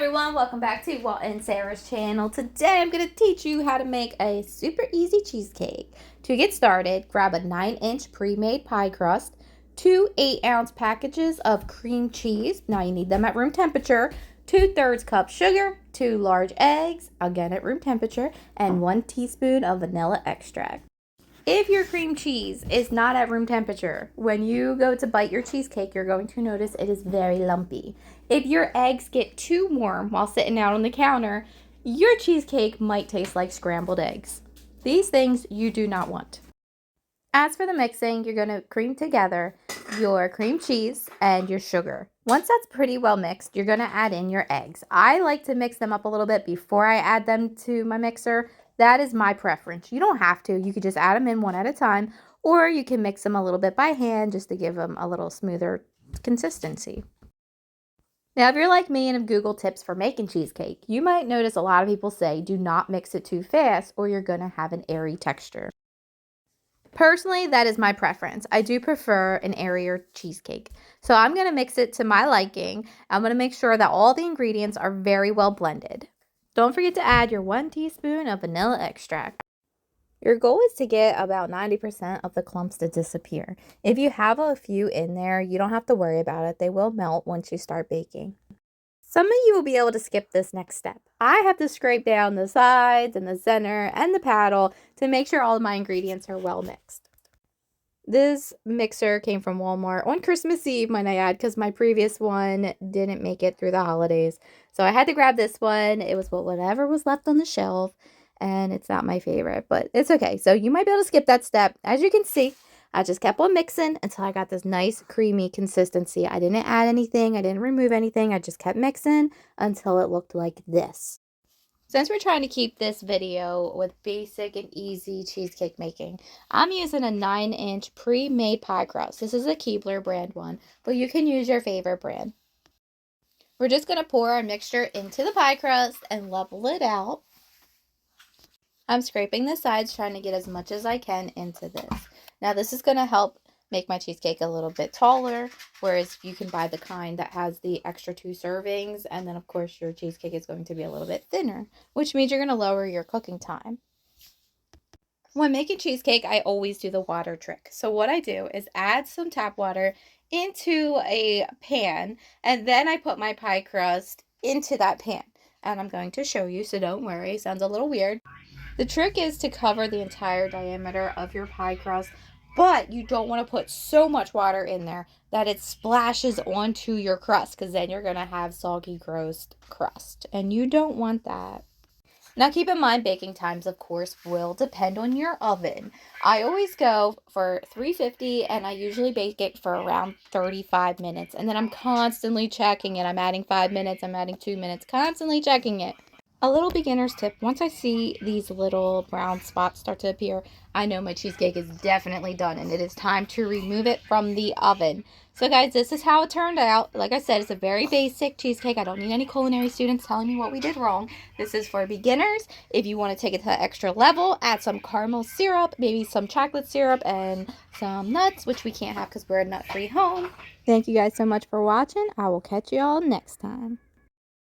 everyone, welcome back to Walt and Sarah's channel. Today I'm going to teach you how to make a super easy cheesecake. To get started, grab a 9-inch pre-made pie crust, 2 8-ounce packages of cream cheese, now you need them at room temperature, 2/3 cup sugar, 2 large eggs, again at room temperature, and 1 teaspoon of vanilla extract. If your cream cheese is not at room temperature, when you go to bite your cheesecake, you're going to notice it is very lumpy. If your eggs get too warm while sitting out on the counter, your cheesecake might taste like scrambled eggs. These things you do not want. As for the mixing, you're going to cream together your cream cheese and your sugar. Once that's pretty well mixed, you're going to add in your eggs. I like to mix them up a little bit before I add them to my mixer. That is my preference. You don't have to. You could just add them in one at a time, or you can mix them a little bit by hand just to give them a little smoother consistency. Now, if you're like me and have Googled tips for making cheesecake, you might notice a lot of people say do not mix it too fast or you're going to have an airy texture. Personally, that is my preference. I do prefer an airier cheesecake. So I'm going to mix it to my liking. I'm going to make sure that all the ingredients are very well blended. Don't forget to add your 1 teaspoon of vanilla extract. Your goal is to get about 90% of the clumps to disappear. If you have a few in there, you don't have to worry about it. They will melt once you start baking. Some of you will be able to skip this next step. I have to scrape down the sides and the center and the paddle to make sure all of my ingredients are well mixed. This mixer came from Walmart on Christmas Eve, might I add, because my previous one didn't make it through the holidays. So I had to grab this one. It was whatever was left on the shelf, and it's not my favorite, but it's okay. So you might be able to skip that step. As you can see, I just kept on mixing until I got this nice creamy consistency. I didn't add anything. I didn't remove anything. I just kept mixing until it looked like this. Since we're trying to keep this video with basic and easy cheesecake making, I'm using a 9-inch pre-made pie crust. This is a Keebler brand one, but you can use your favorite brand. We're just going to pour our mixture into the pie crust and level it out. I'm scraping the sides, trying to get as much as I can into this. Now this is going to help make my cheesecake a little bit taller, whereas you can buy the kind that has the extra 2 servings, and then of course your cheesecake is going to be a little bit thinner, which means you're going to lower your cooking time. When making cheesecake, I always do the water trick. So what I do is add some tap water into a pan, and then I put my pie crust into that pan. And I'm going to show you, so don't worry, sounds a little weird. The trick is to cover the entire diameter of your pie crust, but you don't want to put so much water in there that it splashes onto your crust, because then you're going to have soggy, gross crust, and you don't want that. Now keep in mind, baking times, of course, will depend on your oven. I always go for 350, and I usually bake it for around 35 minutes, and then I'm constantly checking it. I'm adding 5 minutes, I'm adding 2 minutes, constantly checking it. A little beginner's tip, once I see these little brown spots start to appear, I know my cheesecake is definitely done and it is time to remove it from the oven. So guys, this is how it turned out. Like I said, it's a very basic cheesecake. I don't need any culinary students telling me what we did wrong. This is for beginners. If you want to take it to the extra level, add some caramel syrup, maybe some chocolate syrup, and some nuts, which we can't have because we're a nut-free home. Thank you guys so much for watching. I will catch you all next time.